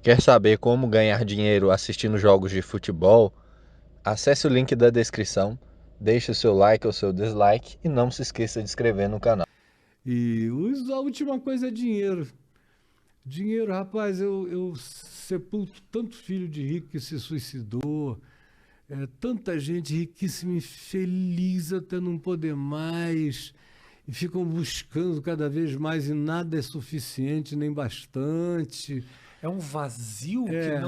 Quer saber como ganhar dinheiro assistindo jogos de futebol? Acesse o link da descrição, deixe o seu like ou seu dislike e não se esqueça de inscrever no canal. A última coisa é dinheiro. Dinheiro, rapaz, eu sepulto tanto filho de rico que se suicidou, tanta gente riquíssima, infeliz até não poder mais, e ficam buscando cada vez mais e nada é suficiente nem bastante. É um vazio É,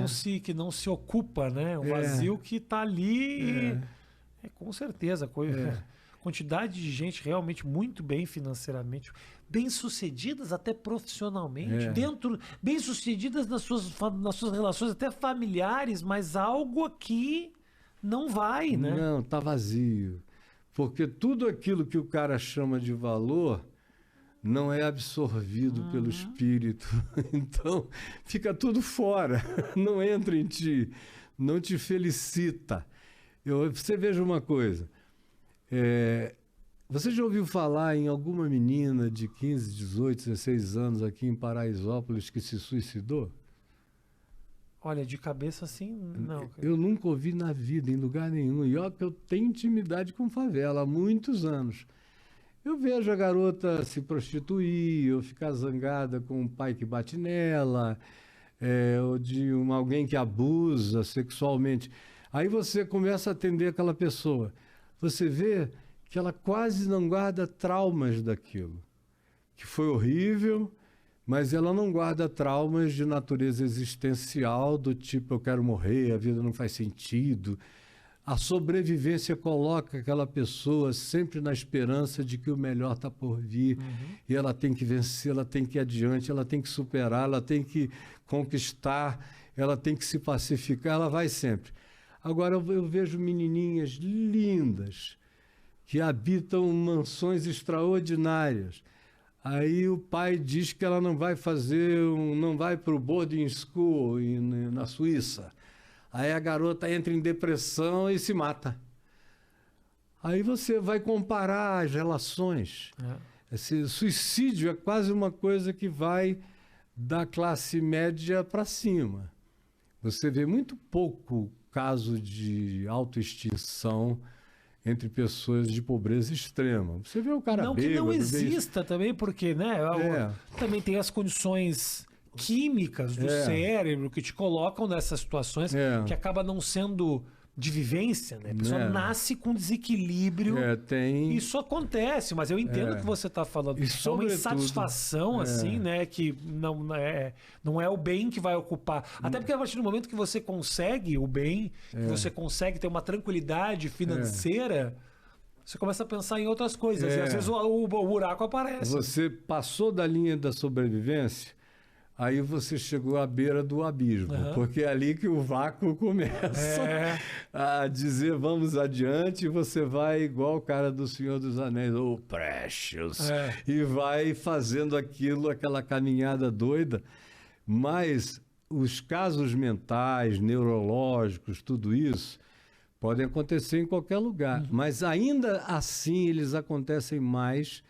que não se ocupa, né? Um é, vazio que está ali é, com certeza. é, Quantidade de gente realmente muito bem financeiramente, bem-sucedidas até profissionalmente, é. bem-sucedidas nas suas relações até familiares, mas algo aqui não vai, né? Não, tá vazio. Porque tudo aquilo que o cara chama de valor não é absorvido pelo Uhum. espírito. Então, fica tudo fora, não entra em ti, não te felicita. Você veja uma coisa, é, você já ouviu falar em alguma menina de 15, 18, 16 anos aqui em Paraisópolis que se suicidou? Olha, de cabeça assim, não. Eu nunca ouvi na vida, em lugar nenhum. E olha que eu tenho intimidade com favela há muitos anos. Eu vejo a garota se prostituir, ou ficar zangada com um pai que bate nela, ou de alguém que abusa sexualmente. Aí você começa a atender aquela pessoa. Você vê que ela quase não guarda traumas daquilo, que foi horrível, mas ela não guarda traumas de natureza existencial, do tipo eu quero morrer, a vida não faz sentido. A sobrevivência coloca aquela pessoa sempre na esperança de que o melhor está por vir, Uhum. e ela tem que vencer, ela tem que ir adiante, ela tem que superar, ela tem que conquistar, ela tem que se pacificar, ela vai sempre. Agora eu vejo menininhas lindas que habitam mansões extraordinárias. Aí o pai diz que ela não vai para o boarding school na Suíça. Aí a garota entra em depressão e se mata. Aí você vai comparar as relações. É. Esse suicídio é quase uma coisa que vai da classe média para cima. Você vê muito pouco caso de autoextinção entre pessoas de pobreza extrema. Você vê o cara Não que não bêbado, vê isso. exista também, porque, né, É, também tem as condições químicas do é, cérebro que te colocam nessas situações é, que acaba não sendo de vivência, né? A pessoa né? nasce com desequilíbrio. Tem. Isso acontece, mas eu entendo o que você está falando. E É uma sobretudo, insatisfação, assim, é, né? Que não é o bem que vai ocupar. Até porque a partir do momento que você consegue o bem, que você consegue ter uma tranquilidade financeira, você começa a pensar em outras coisas. E às vezes é, o buraco aparece. você passou da linha da sobrevivência, aí você chegou à beira do abismo, Aham. porque é ali que o vácuo começa É. a dizer vamos adiante, e você vai igual o cara do Senhor dos Anéis, oh Precious, É. e vai fazendo aquilo, aquela caminhada doida, mas os casos mentais, neurológicos, tudo isso, podem acontecer em qualquer lugar, Uhum. mas ainda assim eles acontecem mais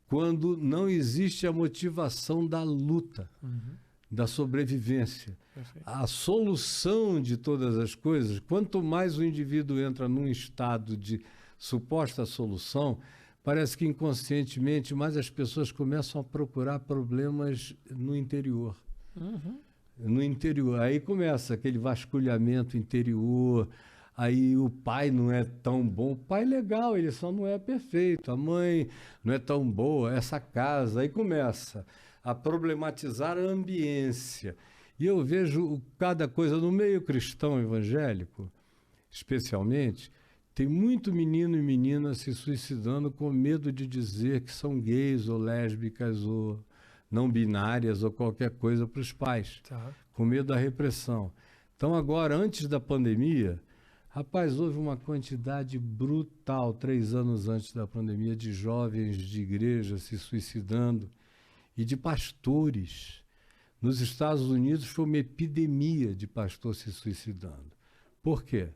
quando não existe a motivação da luta, Uhum. da sobrevivência. Perfeito. A solução de todas as coisas, quanto mais o indivíduo entra num estado de suposta solução, parece que inconscientemente mais as pessoas começam a procurar problemas no interior. Uhum. No interior. Aí começa aquele vasculhamento interior. Aí o pai não é tão bom. O pai é legal, ele só não é perfeito. A mãe não é tão boa. Essa casa. Aí começa a problematizar a ambiência. E eu vejo cada coisa no meio cristão evangélico, especialmente, tem muito menino e menina se suicidando com medo de dizer que são gays ou lésbicas ou não binárias ou qualquer coisa para os pais, Tá. com medo da repressão. Então, agora, antes da pandemia, rapaz, houve uma quantidade brutal, 3 anos antes da pandemia, de jovens de igreja se suicidando e de pastores. Nos Estados Unidos foi uma epidemia de pastor se suicidando. Por quê?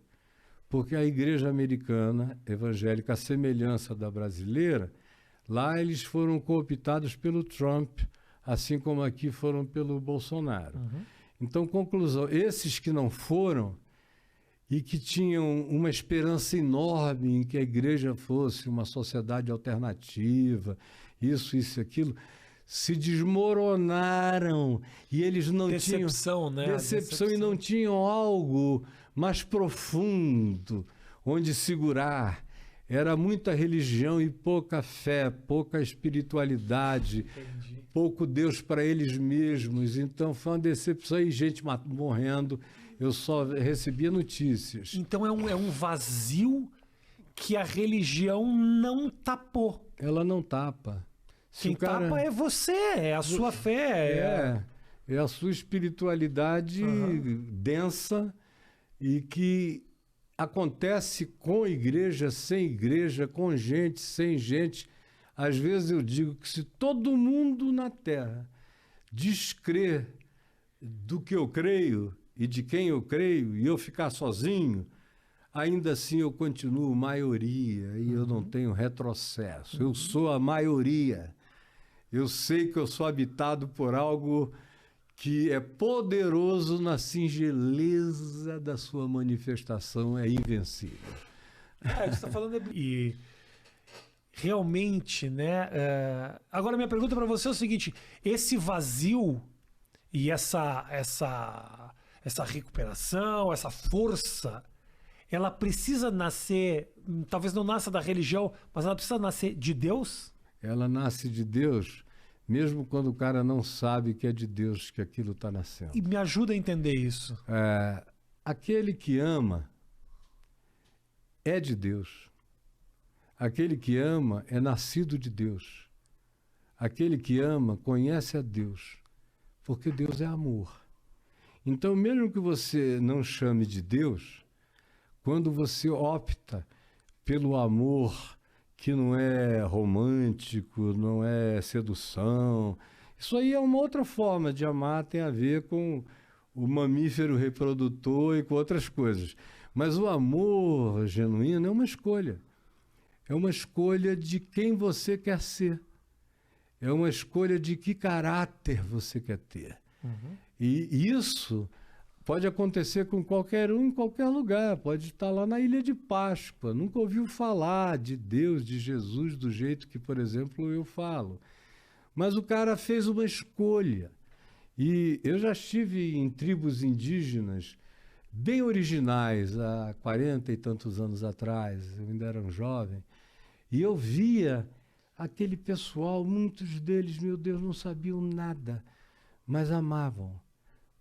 Porque a igreja americana, evangélica, à semelhança da brasileira, lá eles foram cooptados pelo Trump, assim como aqui foram pelo Bolsonaro. Uhum. Então, conclusão, esses que não foram e que tinham uma esperança enorme em que a igreja fosse uma sociedade alternativa, isso e aquilo, se desmoronaram e eles não Decepção, tinham... né? Decepção, e não tinham algo mais profundo onde segurar. Era muita religião e pouca fé, pouca espiritualidade, Entendi. pouco Deus para eles mesmos. Então foi uma decepção e gente morrendo. Eu só recebia notícias. Então é um vazio que a religião não tapou. Ela não tapa. Quem tapa é você, é a sua fé. É a sua espiritualidade densa e que acontece com igreja, sem igreja, com gente, sem gente. Às vezes eu digo que se todo mundo na Terra descrer do que eu creio e de quem eu creio e eu ficar sozinho, ainda assim eu continuo maioria e eu não tenho retrocesso. Eu sou a maioria. Eu sei que eu sou habitado por algo que é poderoso na singeleza da sua manifestação, é invencível. Você está falando... E realmente, né? Agora minha pergunta para você é o seguinte: esse vazio e essa recuperação, essa força, ela precisa nascer, talvez não nasça da religião, mas ela precisa nascer de Deus? Ela nasce de Deus, mesmo quando o cara não sabe que é de Deus que aquilo está nascendo. E me ajuda a entender isso. Aquele que ama é de Deus. Aquele que ama é nascido de Deus. Aquele que ama conhece a Deus, porque Deus é amor. Então, mesmo que você não chame de Deus, quando você opta pelo amor que não é romântico, não é sedução, isso aí é uma outra forma de amar, tem a ver com o mamífero reprodutor e com outras coisas. Mas o amor genuíno é uma escolha. É uma escolha de quem você quer ser. É uma escolha de que caráter você quer ter. E isso pode acontecer com qualquer um em qualquer lugar. Pode estar lá na Ilha de Páscoa. Nunca ouviu falar de Deus, de Jesus, do jeito que, por exemplo, eu falo. Mas o cara fez uma escolha. E eu já estive em tribos indígenas bem originais, há 40 e tantos anos atrás. Eu ainda era um jovem. E eu via aquele pessoal, muitos deles, meu Deus, não sabiam nada, mas amavam.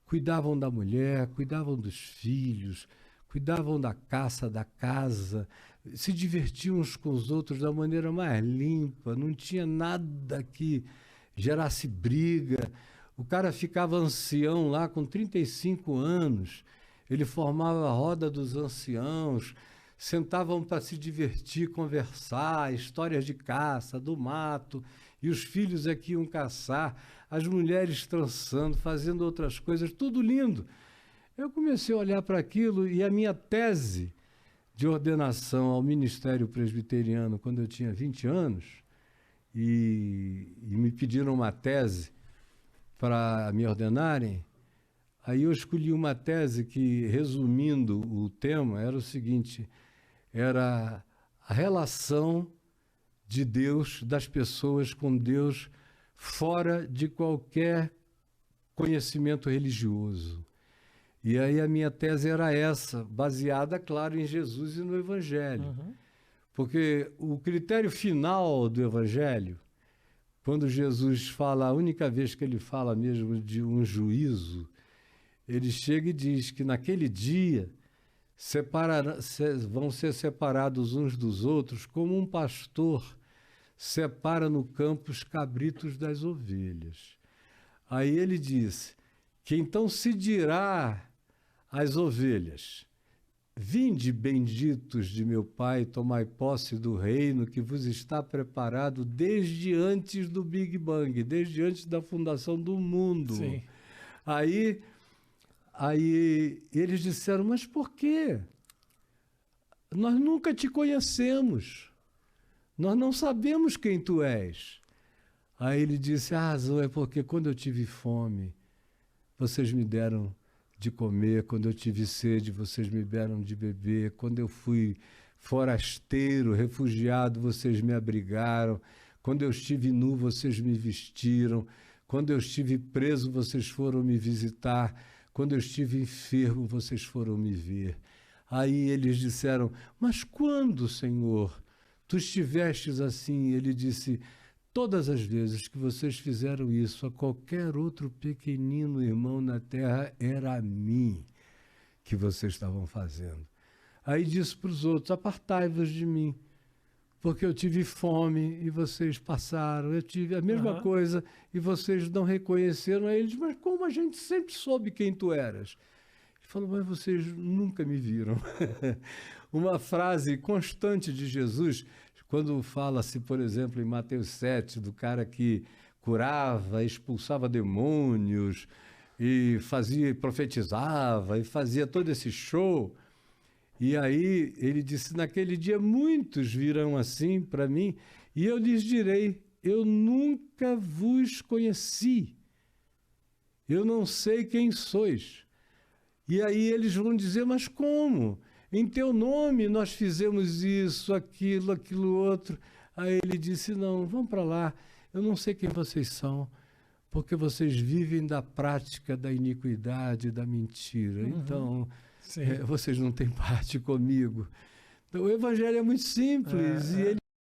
Cuidavam da mulher, cuidavam dos filhos, cuidavam da caça, da casa, se divertiam uns com os outros da maneira mais limpa, não tinha nada que gerasse briga. O cara ficava ancião lá com 35 anos, ele formava a roda dos anciãos, sentavam para se divertir, conversar, histórias de caça, do mato, e os filhos é que iam caçar, as mulheres trançando, fazendo outras coisas, tudo lindo. Eu comecei a olhar para aquilo e a minha tese de ordenação ao Ministério Presbiteriano, quando eu tinha 20 anos, e me pediram uma tese para me ordenarem, aí eu escolhi uma tese que, resumindo o tema, era o seguinte: era a relação de Deus, das pessoas com Deus, fora de qualquer conhecimento religioso. E aí a minha tese era essa, baseada, claro, em Jesus e no Evangelho. Porque o critério final do Evangelho, quando Jesus fala, a única vez que ele fala mesmo de um juízo, ele chega e diz que naquele dia vão ser separados uns dos outros como um pastor separa no campo os cabritos das ovelhas. Aí ele diz que então se dirá às ovelhas: vinde, benditos de meu Pai, tomai posse do reino que vos está preparado desde antes do Big Bang, desde antes da fundação do mundo. Sim. Aí eles disseram: mas por quê? Nós nunca te conhecemos. Nós não sabemos quem tu és. Aí ele disse: a razão é porque quando eu tive fome, vocês me deram de comer, quando eu tive sede, vocês me deram de beber, quando eu fui forasteiro, refugiado, vocês me abrigaram, quando eu estive nu, vocês me vestiram, quando eu estive preso, vocês foram me visitar, quando eu estive enfermo, vocês foram me ver. Aí eles disseram, mas quando, Senhor, tu estivestes assim? Ele disse, todas as vezes que vocês fizeram isso a qualquer outro pequenino irmão na terra, era a mim que vocês estavam fazendo. Aí disse para os outros, apartai-vos de mim, porque eu tive fome e vocês passaram, eu tive a mesma coisa e vocês não reconheceram. Aí ele disse, mas como a gente sempre soube quem tu eras? Ele falou, mas vocês nunca me viram. Uma frase constante de Jesus, quando fala-se, por exemplo, em Mateus 7, do cara que curava, expulsava demônios, e profetizava, e fazia todo esse show. E aí ele disse, naquele dia muitos virão assim para mim, e eu lhes direi, eu nunca vos conheci, eu não sei quem sois. E aí eles vão dizer, mas como? Em teu nome nós fizemos isso, aquilo outro. Aí ele disse, não, vão para lá, eu não sei quem vocês são, porque vocês vivem da prática da iniquidade, da mentira. Então, vocês não têm parte comigo. Então, o evangelho é muito simples e ele